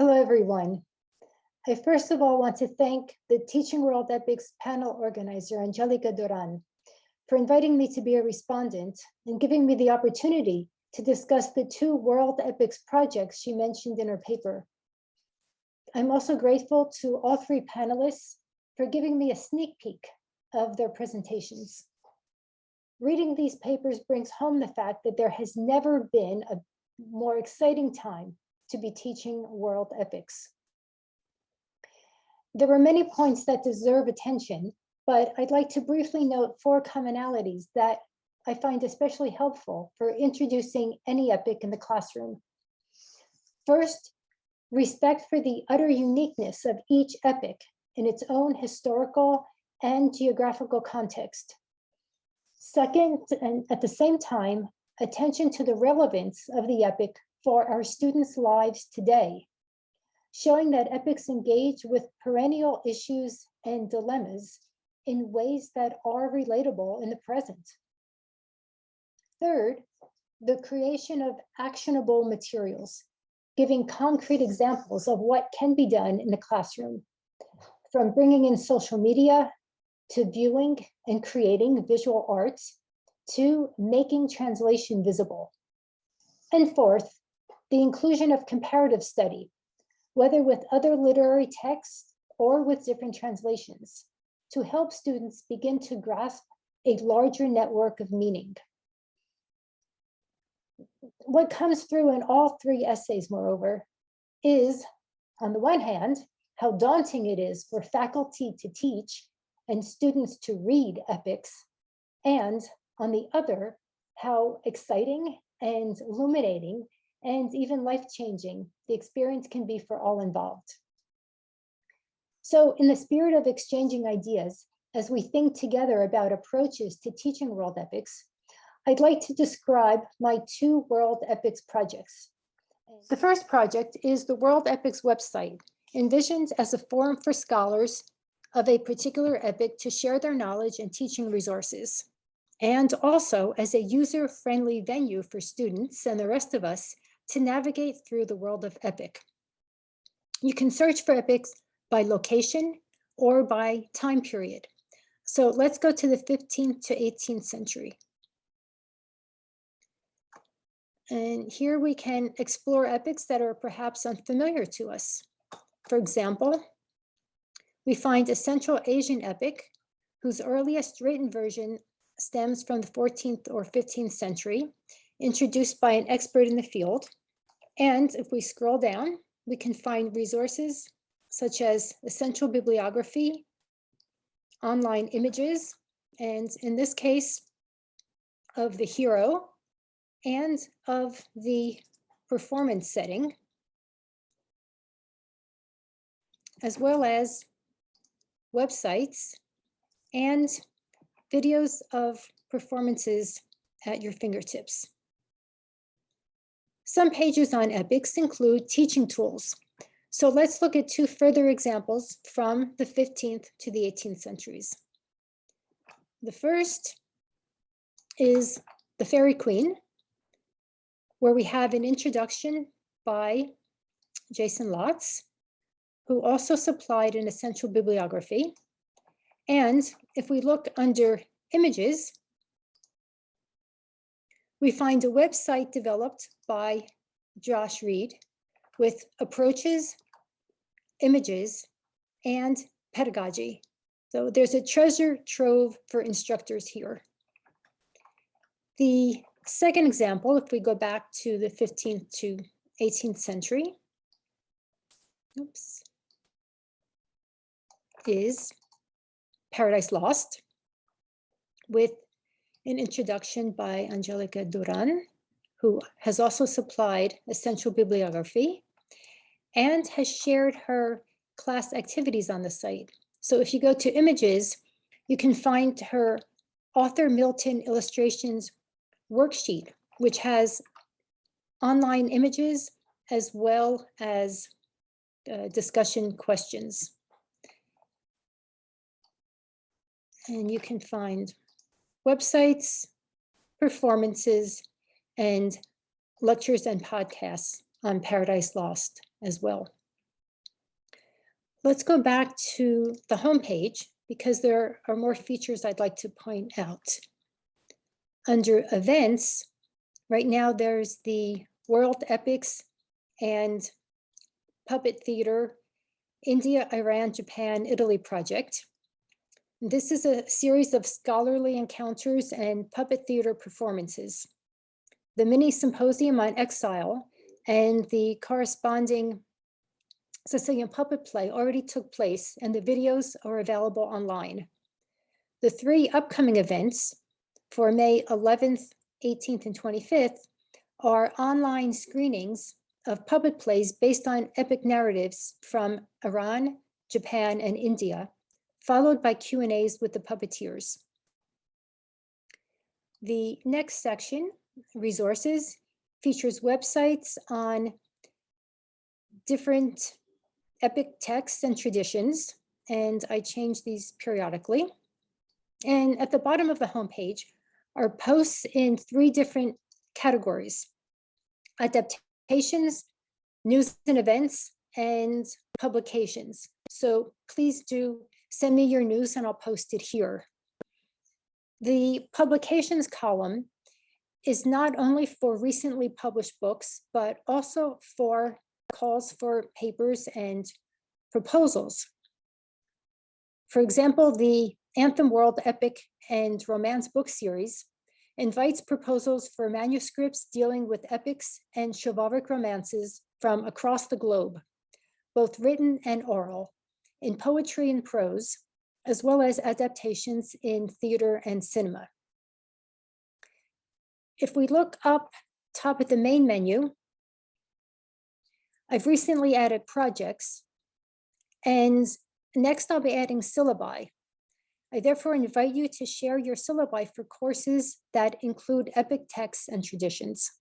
Hello, everyone. I first of all want to thank the Teaching World Epics panel organizer, Angelica Duran, for inviting me to be a respondent and giving me the opportunity to discuss the two World Epics projects she mentioned in her paper. I'm also grateful to all three panelists for giving me a sneak peek of their presentations. Reading these papers brings home the fact that there has never been a more exciting time to be teaching World Epics. There were many points that deserve attention, but I'd like to briefly note four commonalities that I find especially helpful for introducing any epic in the classroom. First, respect for the utter uniqueness of each epic in its own historical and geographical context. Second, and at the same time, attention to the relevance of the epic for our students' lives today, showing that epics engage with perennial issues and dilemmas in ways that are relatable in the present. Third, the creation of actionable materials, giving concrete examples of what can be done in the classroom, from bringing in social media to viewing and creating visual arts to making translation visible. And fourth, the inclusion of comparative study, whether with other literary texts or with different translations, to help students begin to grasp a larger network of meaning. What comes through in all three essays, moreover, is, on the one hand, how daunting it is for faculty to teach and students to read epics, and on the other, how exciting and illuminating and even life-changing the experience can be for all involved. So in the spirit of exchanging ideas, as we think together about approaches to teaching World Epics, I'd like to describe my two World Epics projects. The first project is the World Epics website, envisioned as a forum for scholars of a particular epic to share their knowledge and teaching resources, and also as a user-friendly venue for students and the rest of us to navigate through the world of epic. You can search for epics by location or by time period. So let's go to the 15th to 18th century. And here we can explore epics that are perhaps unfamiliar to us. For example, we find a Central Asian epic whose earliest written version stems from the 14th or 15th century, introduced by an expert in the field. And if we scroll down, we can find resources such as essential bibliography, online images, and in this case, of the hero and of the performance setting, as well as websites and videos of performances at your fingertips. Some pages on epics include teaching tools. So let's look at two further examples from the 15th to the 18th centuries. The first is the Fairie Queene, where we have an introduction by Jason Lotz, who also supplied an essential bibliography. And if we look under images, we find a website developed by Reid with approaches, images, and pedagogy. So there's a treasure trove for instructors here. The second example, if we go back to the 15th to 18th century, is Paradise Lost, with an introduction by Angelica Duran, who has also supplied essential bibliography and has shared her class activities on the site. So if you go to images, you can find her Author Milton Illustrations worksheet, which has online images as well as discussion questions. And you can find websites, performances, and lectures and podcasts on Paradise Lost as well. Let's go back to the homepage because there are more features I'd like to point out. Under events, right now there's the World Epics and Puppet Theater India, Iran, Japan, Italy project. This is a series of scholarly encounters and puppet theater performances. The mini symposium on exile and the corresponding Sicilian puppet play already took place, and the videos are available online. The 3 upcoming events for May 11th, 18th, and 25th are online screenings of puppet plays based on epic narratives from Iran, Japan, and India, followed by Q&As with the puppeteers. The next section, resources, features websites on different epic texts and traditions, and I change these periodically. And at the bottom of the homepage are posts in 3 different categories: adaptations, news and events, and publications. So please do send me your news and I'll post it here. The publications column is not only for recently published books, but also for calls for papers and proposals. For example, the Anthem World Epic and Romance book series invites proposals for manuscripts dealing with epics and chivalric romances from across the globe, both written and oral, in poetry and prose, as well as adaptations in theater and cinema. If we look up top at the main menu, I've recently added projects, and next I'll be adding syllabi. I therefore invite you to share your syllabi for courses that include epic texts and traditions.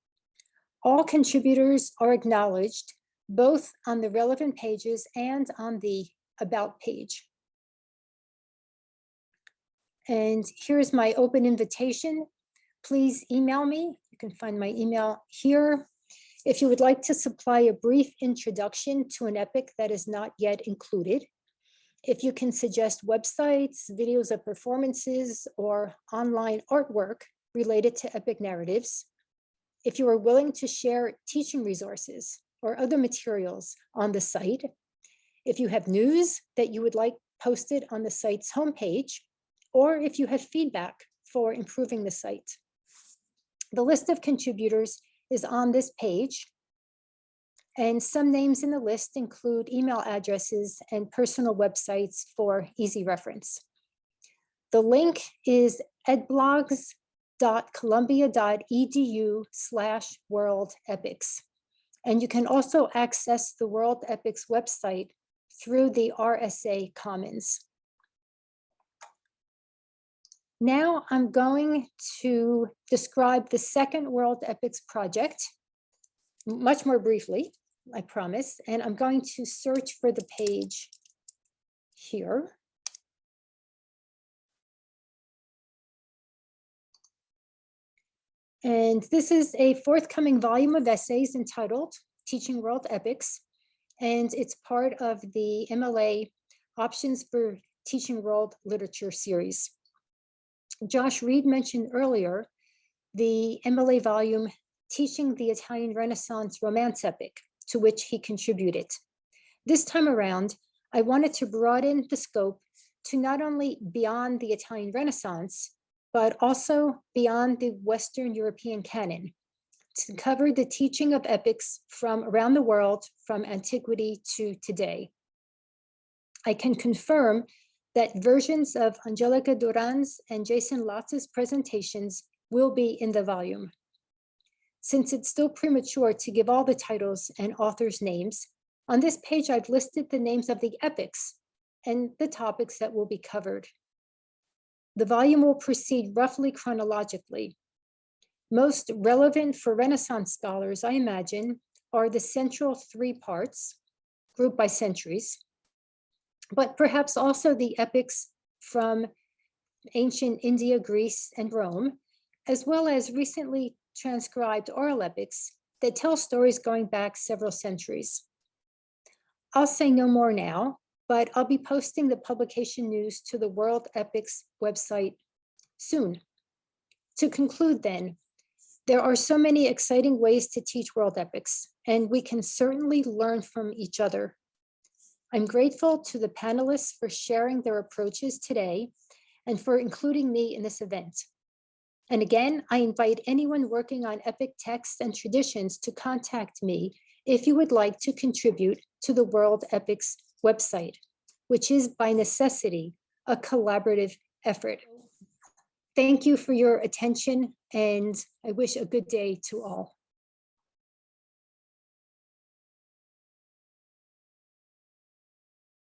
All contributors are acknowledged both on the relevant pages and on the About page. And here's my open invitation. Please email me. You can find my email here. If you would like to supply a brief introduction to an epic that is not yet included, if you can suggest websites, videos of performances, or online artwork related to epic narratives, if you are willing to share teaching resources or other materials on the site, if you have news that you would like posted on the site's homepage, or if you have feedback for improving the site. The list of contributors is on this page, and some names in the list include email addresses and personal websites for easy reference. The link is edblogs.columbia.edu/worldepics. And you can also access the World Epics website through the RSA Commons. Now I'm going to describe the second World Epics project, much more briefly, I promise, and I'm going to search for the page here. And this is a forthcoming volume of essays entitled Teaching World Epics, and it's part of the MLA Options for Teaching World Literature series. Josh Reid mentioned earlier the MLA volume Teaching the Italian Renaissance Romance Epic, to which he contributed. This time around, I wanted to broaden the scope to not only beyond the Italian Renaissance, but also beyond the Western European canon, to cover the teaching of epics from around the world, from antiquity to today. I can confirm that versions of Angelica Duran's and Jason Lotz's presentations will be in the volume. Since it's still premature to give all the titles and authors' names, on this page I've listed the names of the epics and the topics that will be covered. The volume will proceed roughly chronologically. Most relevant for Renaissance scholars, I imagine, are the central 3 parts, grouped by centuries, but perhaps also the epics from ancient India, Greece, and Rome, as well as recently transcribed oral epics that tell stories going back several centuries. I'll say no more now, but I'll be posting the publication news to the World Epics website soon. To conclude then, there are so many exciting ways to teach World Epics, and we can certainly learn from each other. I'm grateful to the panelists for sharing their approaches today and for including me in this event. And again, I invite anyone working on epic texts and traditions to contact me if you would like to contribute to the World Epics website, which is by necessity a collaborative effort. Thank you for your attention, and I wish a good day to all.